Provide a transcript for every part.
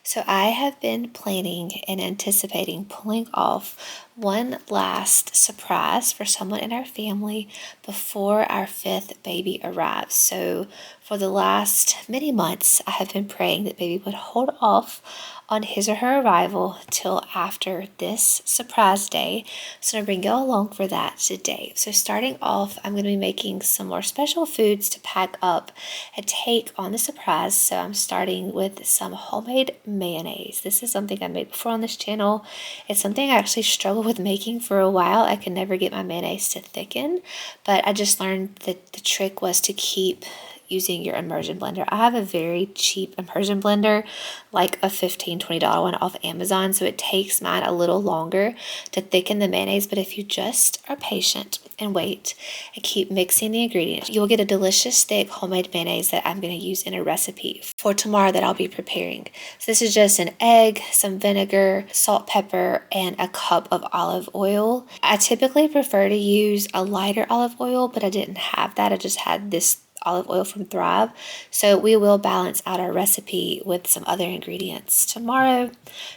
So I have been planning and anticipating pulling off one last surprise for someone in our family before our fifth baby arrives. So for the last many months, I have been praying that baby would hold off on his or her arrival till after this surprise day. So I'm going to bring you along for that today. So starting off, I'm going to be making some more special foods to pack up and take on the surprise. So I'm starting with some homemade mayonnaise. This is something I made before on this channel. It's something I actually struggled with making for a while. I could never get my mayonnaise to thicken, but I just learned that the trick was to keep using your immersion blender. I have a very cheap immersion blender, like a $15-$20 one off Amazon, so it takes mine a little longer to thicken the mayonnaise, but if you just are patient and wait and keep mixing the ingredients, you'll get a delicious thick homemade mayonnaise that I'm going to use in a recipe for tomorrow that I'll be preparing. So this is just an egg, some vinegar, salt, pepper, and a cup of olive oil. I typically prefer to use a lighter olive oil, but I didn't have that. I just had this olive oil from Thrive. So we will balance out our recipe with some other ingredients tomorrow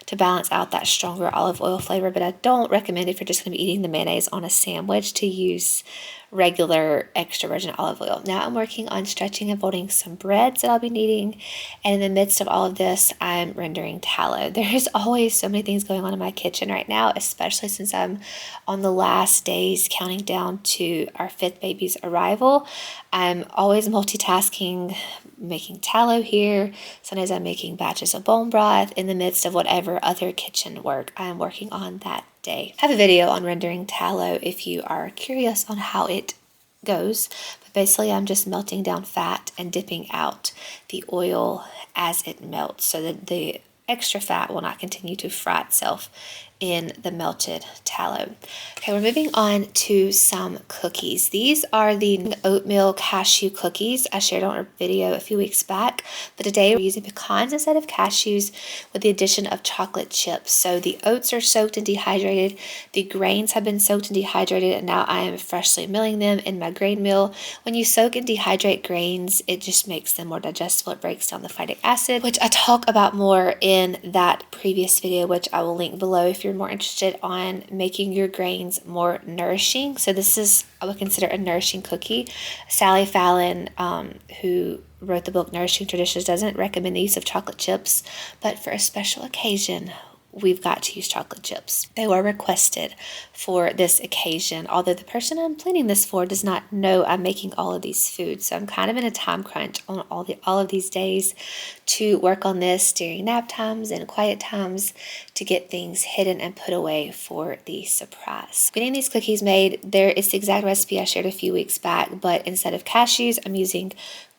to balance out that stronger olive oil flavor. But I don't recommend, if you're just going to be eating the mayonnaise on a sandwich, to use regular extra virgin olive oil. Now I'm working on stretching and folding some breads that I'll be needing, and in the midst of all of this, I'm rendering tallow. There's always so many things going on in my kitchen right now, especially since I'm on the last days counting down to our fifth baby's arrival. I'm always multitasking, making tallow here. Sometimes I'm making batches of bone broth in the midst of whatever other kitchen work I'm working on that day. I have a video on rendering tallow if you are curious on how it goes, but basically I'm just melting down fat and dipping out the oil as it melts so that the extra fat will not continue to fry itself in the melted tallow. Okay, we're moving on to some cookies. These are the oatmeal cashew cookies I shared on a video a few weeks back, but today we're using pecans instead of cashews with the addition of chocolate chips. So the oats are soaked and dehydrated, the grains have been soaked and dehydrated, and now I am freshly milling them in my grain mill. When you soak and dehydrate grains, it just makes them more digestible. It breaks down the phytic acid, which I talk about more in that previous video, which I will link below if you're more interested on making your grains more nourishing. So this is, I would consider, a nourishing cookie. Sally Fallon, who wrote the book Nourishing Traditions, doesn't recommend the use of chocolate chips, but for a special occasion, we've got to use chocolate chips. They were requested for this occasion, although the person I'm planning this for does not know I'm making all of these foods. So I'm kind of in a time crunch on all of these days to work on this during nap times and quiet times to get things hidden and put away for the surprise. Getting these cookies made, there is the exact recipe I shared a few weeks back, but instead of cashews, I'm using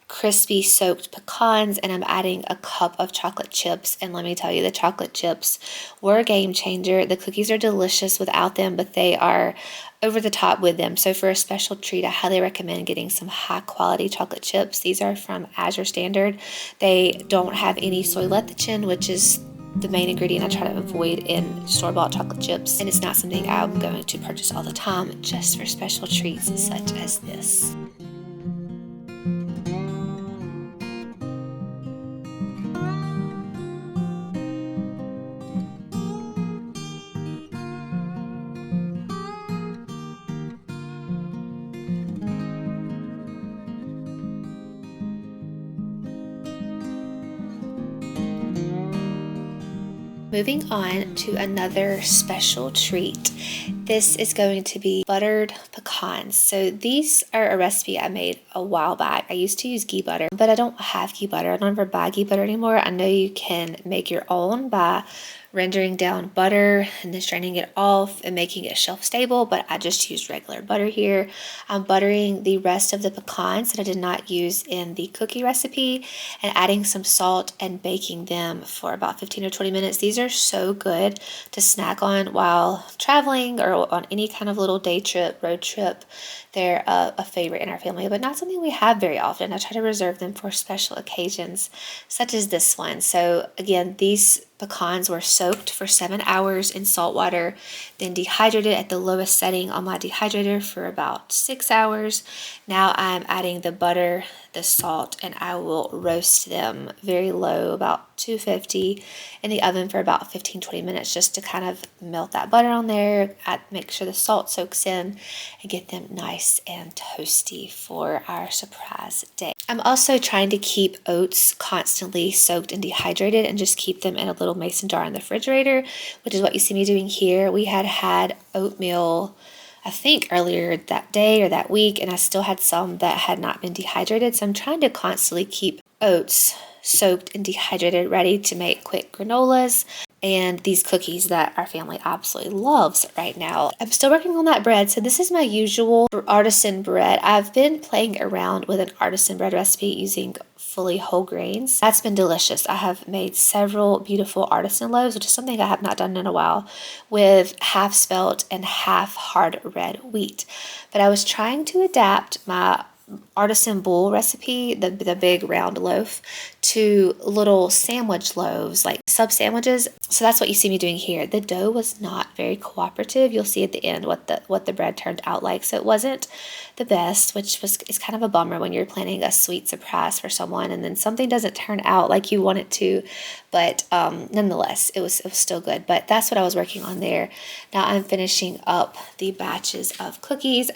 crispy soaked pecans, and I'm adding a cup of chocolate chips. And let me tell you, the chocolate chips were a game changer. The cookies are delicious without them, but they are over the top with them. So for a special treat, I highly recommend getting some high quality chocolate chips. These are from Azure Standard. They don't have any soy lecithin, which is the main ingredient I try to avoid in store-bought chocolate chips, and it's not something I'm going to purchase all the time, just for special treats such as this. Moving on to another special treat. This is going to be buttered pecans. So these are a recipe I made a while back. I used to use ghee butter, but I don't have ghee butter. I don't ever buy ghee butter anymore. I know you can make your own by rendering down butter and then straining it off and making it shelf stable, but I just used regular butter here. I'm buttering the rest of the pecans that I did not use in the cookie recipe and adding some salt and baking them for about 15 or 20 minutes. These are so good to snack on while traveling or on any kind of little day trip, road trip. They're a favorite in our family, but not something we have very often. I try to reserve them for special occasions such as this one. So again, these pecans were soaked for 7 hours in salt water, then dehydrated at the lowest setting on my dehydrator for about 6 hours. Now I'm adding the butter, the salt, and I will roast them very low, about 250 in the oven for about 15-20 minutes, just to kind of melt that butter on there, make sure the salt soaks in, and get them nice and toasty for our surprise day. I'm also trying to keep oats constantly soaked and dehydrated and just keep them in a little mason jar in the refrigerator, which is what you see me doing here. We had oatmeal, I think earlier that day or that week, and I still had some that had not been dehydrated. So I'm trying to constantly keep oats soaked and dehydrated, ready to make quick granolas and these cookies that our family absolutely loves right now. I'm still working on that bread. So this is my usual artisan bread. I've been playing around with an artisan bread recipe using fully whole grains. That's been delicious. I have made several beautiful artisan loaves, which is something I have not done in a while, with half spelt and half hard red wheat. But I was trying to adapt my artisan bowl recipe, the big round loaf, to little sandwich loaves, like sub sandwiches. So that's what you see me doing here. The dough was not very cooperative. You'll see at the end what the bread turned out like. So it wasn't the best, which is kind of a bummer when you're planning a sweet surprise for someone and then something doesn't turn out like you want it to. But nonetheless, it was still good. But that's what I was working on there. Now I'm finishing up the batches of cookies.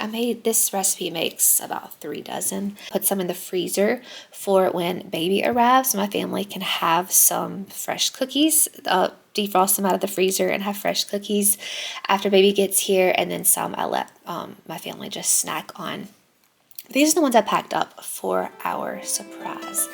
This recipe makes about 3 dozen. Put some in the freezer for when baby arrives. My family can have some fresh cookies. Defrost them out of the freezer and have fresh cookies after baby gets here, and then some I let my family just snack on. These are the ones I packed up for our surprise.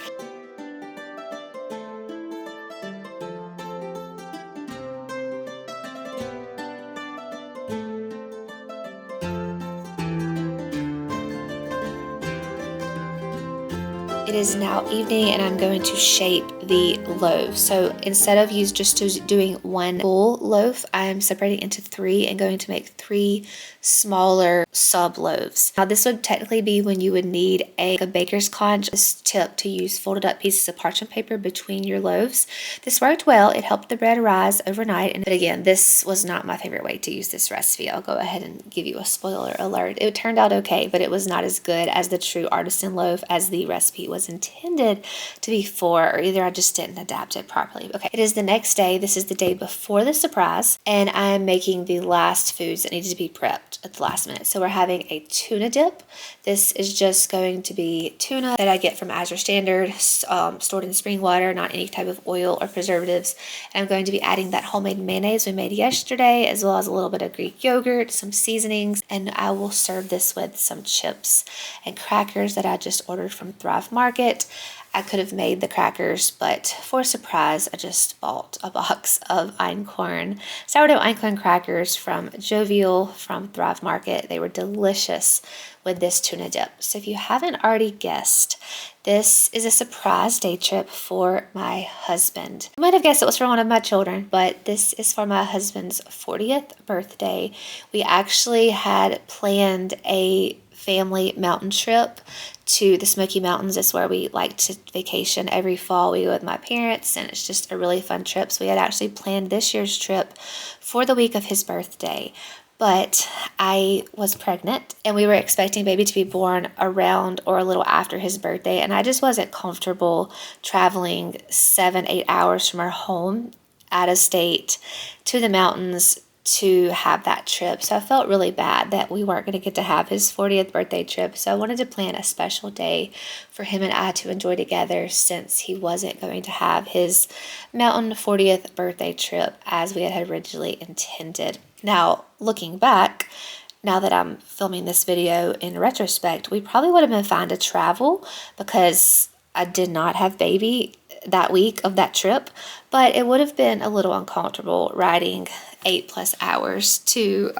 It is now evening and I'm going to shape the loaf. So instead of just doing one full loaf, I'm separating into 3 and going to make 3 smaller sub loaves. Now this would technically be when you would need a baker's conch tip to use folded up pieces of parchment paper between your loaves. This worked well. It helped the bread rise overnight. But again, this was not my favorite way to use this recipe. I'll go ahead and give you a spoiler alert. It turned out okay, but it was not as good as the true artisan loaf as the recipe was intended to be for, or either I just didn't adapt it properly. Okay, it is the next day. This is the day before the surprise, and I'm making the last foods that need to be prepped at the last minute. So we're having a tuna dip. This is just going to be tuna that I get from Azure Standard, stored in spring water, not any type of oil or preservatives. And I'm going to be adding that homemade mayonnaise we made yesterday, as well as a little bit of Greek yogurt, some seasonings, and I will serve this with some chips and crackers that I just ordered from Thrive Market. I could have made the crackers, but for a surprise, I just bought a box of sourdough einkorn crackers from Jovial from Thrive Market. They were delicious with this tuna dip. So if you haven't already guessed, this is a surprise day trip for my husband. You might have guessed it was for one of my children, but this is for my husband's 40th birthday. We actually had planned a family mountain trip to the Smoky Mountains. Is where we like to vacation every fall. We go with my parents, and it's just a really fun trip. So we had actually planned this year's trip for the week of his birthday. But I was pregnant and we were expecting baby to be born around or a little after his birthday. And I just wasn't comfortable traveling 7-8 hours from our home out of state to the mountains to have that trip. So I felt really bad that we weren't going to get to have his 40th birthday trip. So I wanted to plan a special day for him and I to enjoy together, since he wasn't going to have his mountain 40th birthday trip as we had originally intended. Now, looking back, now that I'm filming this video in retrospect, we probably would have been fine to travel because I did not have baby that week of that trip, but it would have been a little uncomfortable riding 8+ hours to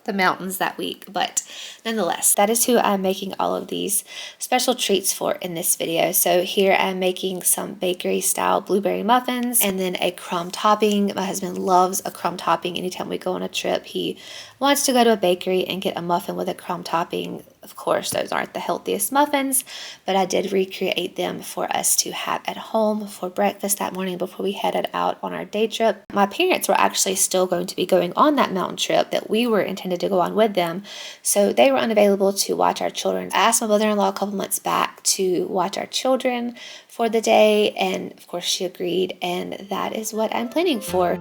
the mountains that week. But nonetheless, that is who I'm making all of these special treats for in this video. So here I'm making some bakery style blueberry muffins and then a crumb topping. My husband loves a crumb topping. Anytime we go on a trip, he wants to go to a bakery and get a muffin with a crumb topping Of course, those aren't the healthiest muffins, but I did recreate them for us to have at home for breakfast that morning before we headed out on our day trip. My parents were actually still going to be going on that mountain trip that we were intended to go on with them, so they were unavailable to watch our children. I asked my mother-in-law a couple months back to watch our children for the day, and of course she agreed, and that is what I'm planning for.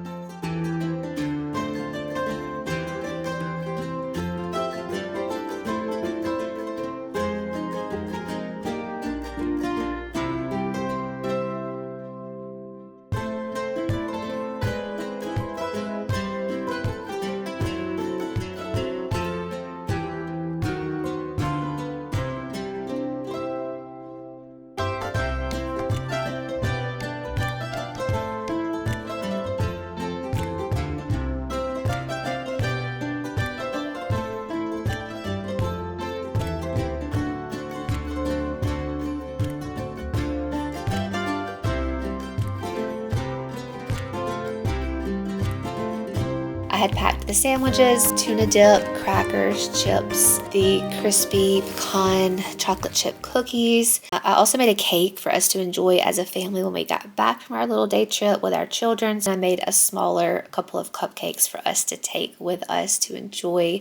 I had packed the sandwiches, tuna dip, crackers, chips, the crispy pecan chocolate chip cookies. I also made a cake for us to enjoy as a family when we got back from our little day trip with our children. And I made a smaller couple of cupcakes for us to take with us to enjoy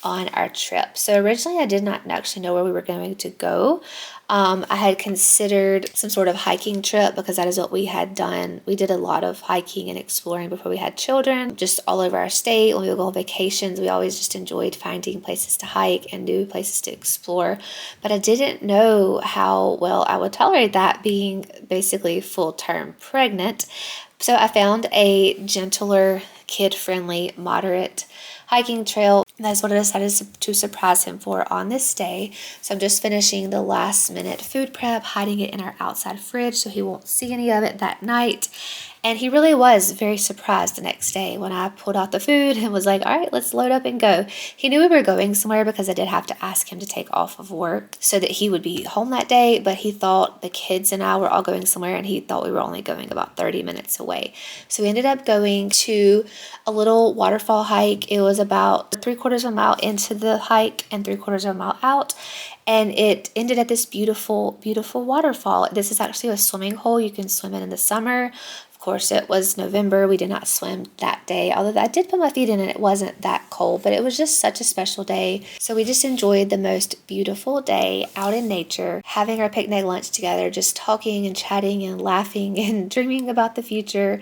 on our trip. So originally I did not actually know where we were going to go. I had considered some sort of hiking trip because that is what we had done. We did a lot of hiking and exploring before we had children, just all over our state. When we would go on vacations, we always just enjoyed finding places to hike and new places to explore. But I didn't know how well I would tolerate that, being basically full-term pregnant. So I found a gentler, kid-friendly, moderate hiking trail. That's what I decided to surprise him for on this day. So I'm just finishing the last minute food prep, hiding it in our outside fridge so he won't see any of it that night. And he really was very surprised the next day when I pulled out the food and was like, all right, let's load up and go. He knew we were going somewhere because I did have to ask him to take off of work so that he would be home that day, but he thought the kids and I were all going somewhere and he thought we were only going about 30 minutes away. So we ended up going to a little waterfall hike. It was about 3/4 of a mile into the hike and 3/4 of a mile out. And it ended at this beautiful, beautiful waterfall. This is actually a swimming hole you can swim in the summer. Of course, it was November. We did not swim that day, although I did put my feet in and it wasn't that cold, but it was just such a special day. So we just enjoyed the most beautiful day out in nature, having our picnic lunch together, just talking and chatting and laughing and dreaming about the future,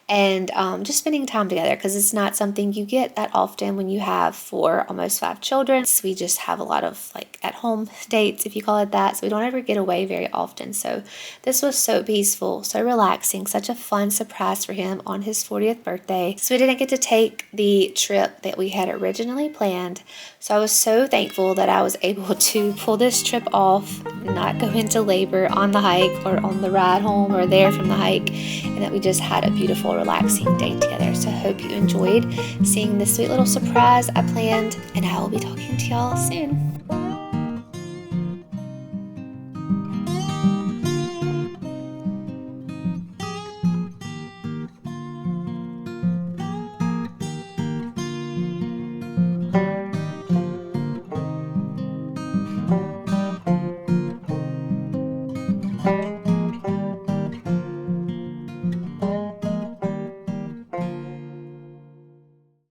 and just spending time together, because it's not something you get that often when you have 4, almost 5 children. So we just have a lot of like at home dates, if you call it that. So we don't ever get away very often. So this was so peaceful, so relaxing, such a fun surprise for him on his 40th birthday. So we didn't get to take the trip that we had originally planned. So I was so thankful that I was able to pull this trip off, not go into labor on the hike or on the ride home or there from the hike, and that we just had a beautiful, relaxing day together. So I hope you enjoyed seeing this sweet little surprise I planned, and I will be talking to y'all soon.